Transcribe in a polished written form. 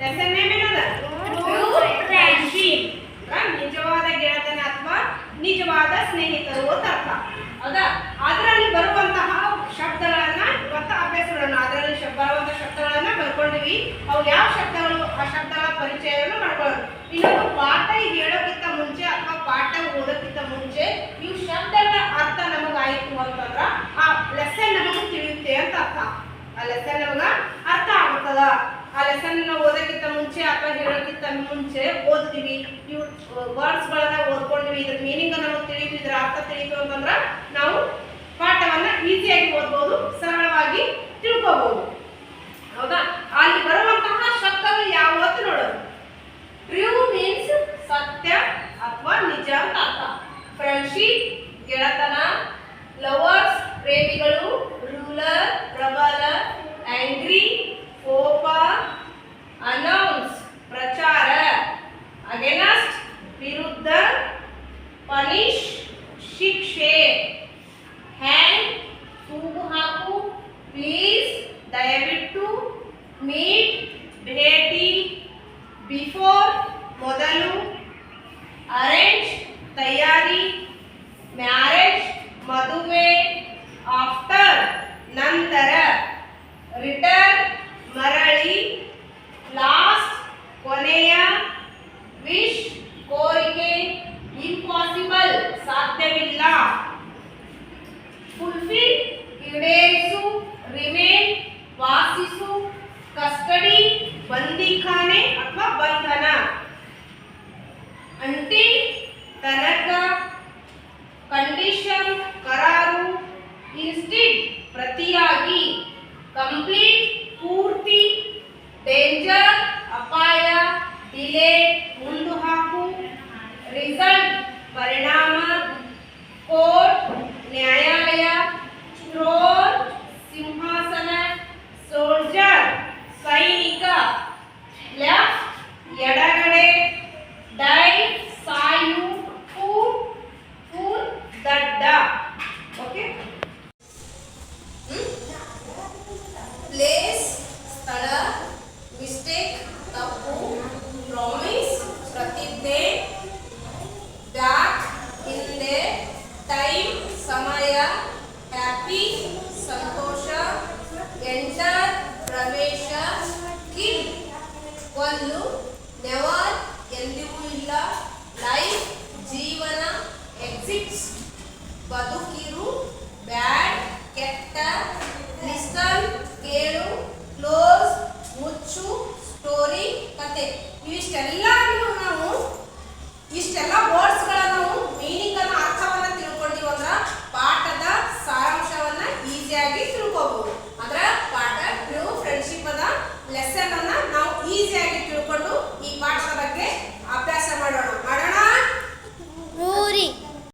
Lesson name ಏನದ? True friendship. ನಿಜವಾದ ಗೆಳೆತನ ಅಥವಾ ನಿಜವಾದ ಸ್ನೇಹಿತರು ಅಂತ ಅರ್ಥ. ಹೌದಾ? ಅದರಲ್ಲಿ ಬರುವಂತಹ ಶಬ್ದಗಳನ್ನ ಇವತ್ತು ಅಭ್ಯಾಸ ಮಾಡೋಣ. ಅದರಲ್ಲಿ ಬರುವಂತಹ ಶಬ್ದಗಳನ್ನ ಬರ್ಕೊಂಡಿವಿ. ಅವು ಯಾವ ಶಬ್ದಗಳು, ಆ ಶಬ್ದಗಳ ಪರಿಚಯವನ್ನು ಮಾಡ್ಕೊಳ್ಳೋಣ. ಇನ್ನೊಂದು ಪಾಠ ಹೇಳೋಕ್ಕಿಂತ ಮುಂಚೆ ಅಥವಾ ಪಾಠ ಓದೋಕ್ಕಿಂತ ಮುಂಚೆ ಇವು ಶಬ್ದಗಳ ಅರ್ಥ ನಮಗಾಯಿತು ಅಂತಂದ್ರ ಆ ಲೆಸನ್ ನಮಗೆ ತಿಳಿಯುತ್ತೆ ಅಂತ ಅರ್ಥ. ಆ ಲೆಸನ್ ನಮಗ ಅರ್ಥ ಆಗ್ತದ. ಆ ಲೆಸನ್ ಓದೋಕ್ಕಿಂತ ಮುಂಚೆ ಅಥವಾ ಹೇಳೋಕ್ಕಿಂತ ಮುಂಚೆ ಓದ್ತೀವಿ, ಇವು ವರ್ಡ್ಸ್ ಗಳನ್ನ ಓದ್ಕೊಂಡಿವಿ, ಇದ್ರ ಮೀನಿಂಗ್ ನಮಗೆ ತಿಳಿತು, ಇದ್ರ ಅರ್ಥ ತಿಳಿತು ಅಂತಂದ್ರ ನಾವು ಪಾಠವನ್ನ ಈಸಿಯಾಗಿ ಓದ್ಬೋದು, ಸರಳವಾಗಿ ತಿಳ್ಕೋಬಹುದು. ಹೌದಾ? ಅಲ್ಲಿ ಬರುವಂತಹ ಶಬ್ದಗಳು ಯಾವ ಅಂತ ನೋಡೋದು. ಟ್ರೂ ಮೀನ್ಸ್ ಸತ್ಯ ಅಥವಾ ನಿಜ ಅಂತ ಅರ್ಥ. ಫ್ರೆಂಡ್ಶಿಪ್ ಗೆಳೆತನ, ಲವರ್ಸ್ ಪ್ರೇಮಿಗಳು, ರೂಲರ್ ಪ್ರಬಲ, ಆಂಗ್ರಿ ಕೋಪ, ಅನೌನ್ಸ್ ಪ್ರಚಾರ, ಅಗೇನ್ಸ್ಟ್ ವಿರುದ್ಧ, ಪನಿಷ್ ಶಿಕ್ಷೆ, ಹ್ಯಾಂಡ್ ತೂಗು ಹಾಕು, ಪ್ಲೀಸ್ ದಯವಿಟ್ಟು, ಮೀಟ್ ಭೇಟಿ, ಬಿಫೋರ್ ಮೊದಲು, ಅರೇಂಜ್ ತಯಾರಿ, ಮ್ಯಾರೇಜ್ ಮದುವೆ, ಆಫ್ಟರ್ ನಂತರ, ರಿಟರ್ನ್ ಮರಳಿ, ಲಾಸ್ಟ್ ಕೊನೆಯ, ವಿಶ್ ಕೋರಿಕೆ, ಇಂಪಾಸಿಬಲ್ ಸಾಧ್ಯವಿಲ್ಲ, ಫುಲ್ಫಿಲ್ ಈಡೇರಿಸು, ರಿಮೇನ್ ವಾಸಿಸು, ಕಸ್ಟಡಿ ಬಂದಿಖಾನೆ ಅಥವಾ ಬಂಧನ, ಅಂಟಿಲ್ ತನಕ, ಕಂಡೀಷನ್ ಕರಾರು, ಇನ್ಸ್ಟೆಡ್ ಪ್ರತಿಯಾಗಿ, ಕಂಪ್ಲೀಟ್ ಪೂರ್ತಿ, ಡೇಂಜರ್ ಅಪಾಯ, ಡಿಲೇ ಮುಂದು ಹಾಕು, ರಿಸಲ್ಟ್ ಪರಿಣಾಮ, ಕೋರ್ಟ್ ನ್ಯಾಯಾಲಯ, ಥ್ರೋನ್ ಸಿಂಹಾಸನ, ಸೋಲ್ಜರ್ ಸೈನಿಕ, ಲೆಫ್ಟ್ ಎಡಗಡೆ, ಡೈ ಸಾಯು, ಫೂಲ್ ಫೂಲ್ ದಡ್ಡ. ಓಕೆ. ಪ್ಲೇಸ್ ಸ್ಥಳ, ಮಿಸ್ಟೇಕ್ ತಪ್ಪು, ಪ್ರಾಮಿಸ್ ಪ್ರತಿಜ್ಞೆ, ಬ್ಯಾಕ್ ಹಿಂದೆ, ಟೈಮ್ ಸಮಯ, ಹ್ಯಾಪಿ ಸಂತೋಷ, ಎಂಟರ್ ಪ್ರವೇಶ, ಕಿಲ್ ಕೊಲ್ಲು, ನೆವರ್ ಎಂದಿಗೂ ಇಲ್ಲ, ಲೈಫ್ ಜೀವನ, ಎಕ್ಸಿಟ್ಸ್ ಬದುಕಿರು, ಬ್ಯಾಡ್ ಕೆಟ್ಟ, ಲಿಸ್ಟನ್ ಕೇಳು, ಕ್ಲೋಸ್ ಮುಚ್ಚು, ಸ್ಟೋರಿ ಕತೆ. ಇವಿಷ್ಟೆಲ್ಲ